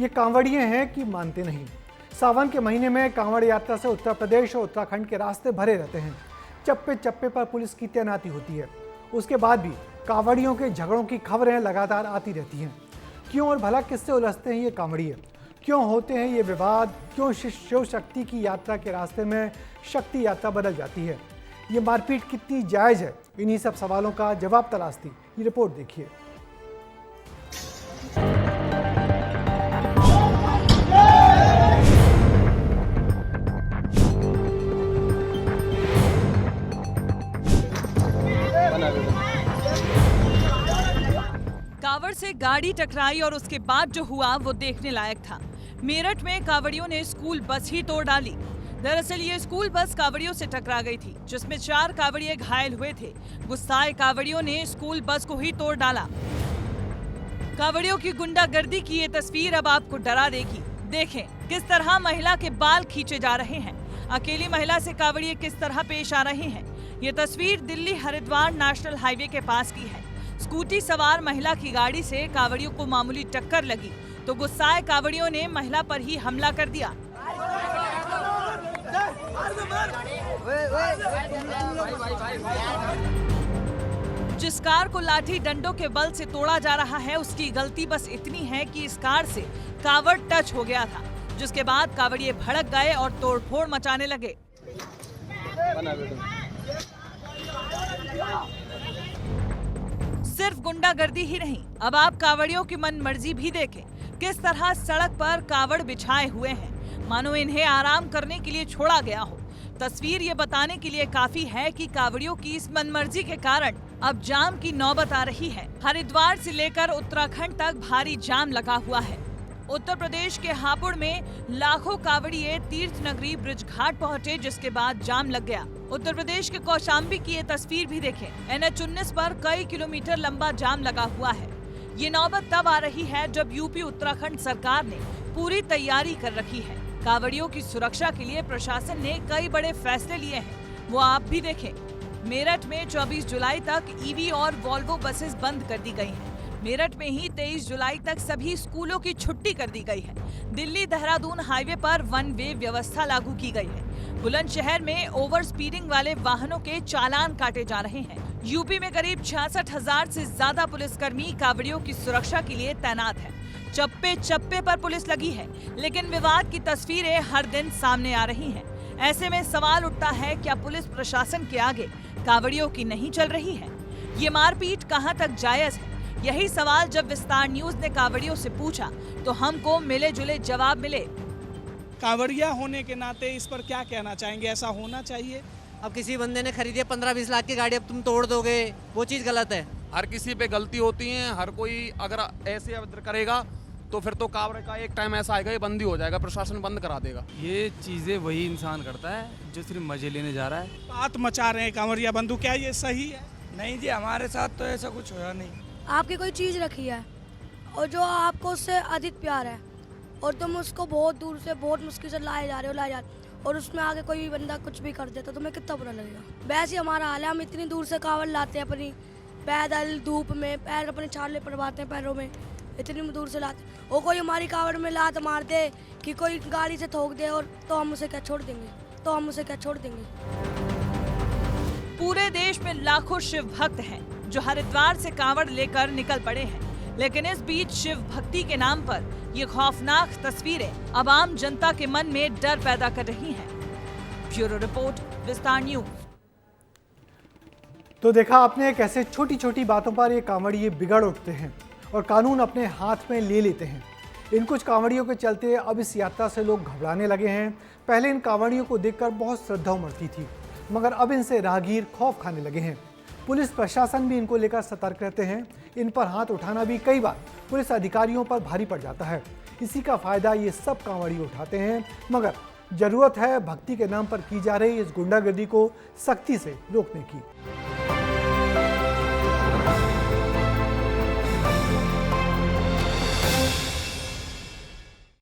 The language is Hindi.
ये कांवड़िए हैं कि मानते नहीं। सावन के महीने में कांवड़ यात्रा से उत्तर प्रदेश और उत्तराखंड के रास्ते भरे रहते हैं। चप्पे चप्पे पर पुलिस की तैनाती होती है। उसके बाद भी कांवड़ियों के झगड़ों की खबरें लगातार आती रहती हैं। क्यों और भला किससे उलझते हैं ये कांवड़िए? क्यों होते हैं ये विवाद? क्यों शिव शक्ति की यात्रा के रास्ते में शक्ति यात्रा बदल जाती है? ये मारपीट कितनी जायज़ है? इन्हीं सब सवालों का जवाब तलाशती ये रिपोर्ट देखिए। कांवड़ से गाड़ी टकराई और उसके बाद जो हुआ वो देखने लायक था। मेरठ में कांवड़ियों ने स्कूल बस ही तोड़ डाली। दरअसल ये स्कूल बस कांवड़ियों से टकरा गई थी, जिसमें 4 कांवड़िए घायल हुए थे। गुस्साए कांवड़ियों ने स्कूल बस को ही तोड़ डाला। कांवड़ियों की गुंडागर्दी की ये तस्वीर अब आपको डरा देगी। देखें किस तरह महिला के बाल खींचे जा रहे हैं। अकेली महिला से कांवड़िए किस तरह पेश आ रहे हैं। ये तस्वीर दिल्ली हरिद्वार नेशनल हाईवे के पास की है। स्कूटी सवार महिला की गाड़ी से कांवड़ियों को मामूली टक्कर लगी तो गुस्साए कांवड़ियों ने महिला पर ही हमला कर दिया। जिस कार को लाठी डंडों के बल से तोड़ा जा रहा है, उसकी गलती बस इतनी है कि इस कार से कांवड़ टच हो गया था, जिसके बाद कांवड़िए भड़क गए और तोड़फोड़ मचाने लगे। सिर्फ गुंडागर्दी ही नहीं, अब आप कांवड़ियों की मन मर्जी भी देखें। किस तरह सड़क पर कांवड़ बिछाए हुए हैं, मानो इन्हें आराम करने के लिए छोड़ा गया हो। तस्वीर ये बताने के लिए काफी है कि कांवड़ियों की इस मनमर्जी के कारण अब जाम की नौबत आ रही है। हरिद्वार से लेकर उत्तराखंड तक भारी जाम लगा हुआ है। उत्तर प्रदेश के हापुड़ में लाखों कांवड़िए तीर्थ नगरी ब्रिज घाट पहुंचे, जिसके बाद जाम लग गया। उत्तर प्रदेश के कौशाम्बी की ये तस्वीर भी देखें। NH-19 पर कई किलोमीटर लंबा जाम लगा हुआ है। ये नौबत तब आ रही है जब यूपी उत्तराखंड सरकार ने पूरी तैयारी कर रखी है। कांवड़ियों की सुरक्षा के लिए प्रशासन ने कई बड़े फैसले लिए हैं, वो आप भी देखें। मेरठ में 24 जुलाई तक ईवी और वॉल्वो बसेस बंद कर दी गई हैं। मेरठ में ही 23 जुलाई तक सभी स्कूलों की छुट्टी कर दी गई है। दिल्ली देहरादून हाईवे पर 1 वे व्यवस्था लागू की गई है। बुलंदशहर में ओवर स्पीडिंग वाले वाहनों के चालान काटे जा रहे हैं। यूपी में करीब 66,000 से ज्यादा पुलिसकर्मी कांवड़ियों की सुरक्षा के लिए तैनात है। चप्पे चप्पे पर पुलिस लगी है, लेकिन विवाद की तस्वीरें हर दिन सामने आ रही हैं। ऐसे में सवाल उठता है, क्या पुलिस प्रशासन के आगे कांवड़ियों की नहीं चल रही है? ये मारपीट कहां तक जायज है? यही सवाल जब विस्तार न्यूज ने कांवड़ियों से पूछा तो हमको मिले जुले जवाब मिले। कांवड़िया होने के नाते इस पर क्या कहना चाहेंगे? ऐसा होना चाहिए? अब किसी बंदे ने खरीदी है 15-20 लाख की गाड़ी, अब तुम तोड़ दोगे, वो चीज़ गलत है। हर किसी पे गलती होती है। हर कोई अगर ऐसे अभद्र करेगा तो फिर तो कांवड़ का एक टाइम ऐसा आएगा, ये बंद ही हो जाएगा, प्रशासन बंद करा देगा। ये चीज़ें वही इंसान करता है जो सिर्फ मजे लेने जा रहा है। बात मचा रहे हैं कांवड़िया बंधु, क्या ये सही है? नहीं जी, हमारे साथ तो ऐसा कुछ हुआ नहीं। आपकी कोई चीज़ रखी है और जो आपको उससे अधिक प्यार है और तुम उसको बहुत दूर से बहुत मुश्किल से लाए जा रहे हो और उसमें आगे कोई भी बंदा कुछ भी कर देता तो तुम्हें कितना बुरा लगेगा। वैसे हमारा हाल है, हम इतनी दूर से कांवड़ लाते हैं, अपनी पैदल धूप में पैर अपने छाले पड़वाते हैं पैरों में, इतनी दूर से लाते। वो कोई हमारी कांवड़ में लात मार दे कि कोई गाड़ी से ठोक दे और तो हम उसे क्या छोड़ देंगे? पूरे देश में लाखों शिव भक्त हैं जो हरिद्वार से कांवड़ लेकर निकल पड़े हैं, लेकिन इस बीच शिव भक्ति के नाम पर ये खौफनाक तस्वीरें अब आम जनता के मन में डर पैदा कर रही हैं। ब्यूरो रिपोर्ट, विस्तार न्यूज। तो देखा आपने कैसे छोटी छोटी बातों पर ये कांवड़िए बिगड़ उठते हैं और कानून अपने हाथ में ले लेते हैं। इन कुछ कांवड़ियों के चलते अब इस यात्रा से लोग घबराने लगे हैं। पहले इन कांवड़ियों को देखकर बहुत श्रद्धा उमड़ती थी, मगर अब इनसे राहगीर खौफ खाने लगे हैं। पुलिस प्रशासन भी इनको लेकर सतर्क रहते हैं। इन पर हाथ उठाना भी कई बार पुलिस अधिकारियों पर भारी पड़ जाता है। इसी का फायदा ये सब कांवड़िए उठाते हैं, मगर जरूरत है भक्ति के नाम पर की जा रही इस गुंडागर्दी को सख्ती से रोकने की।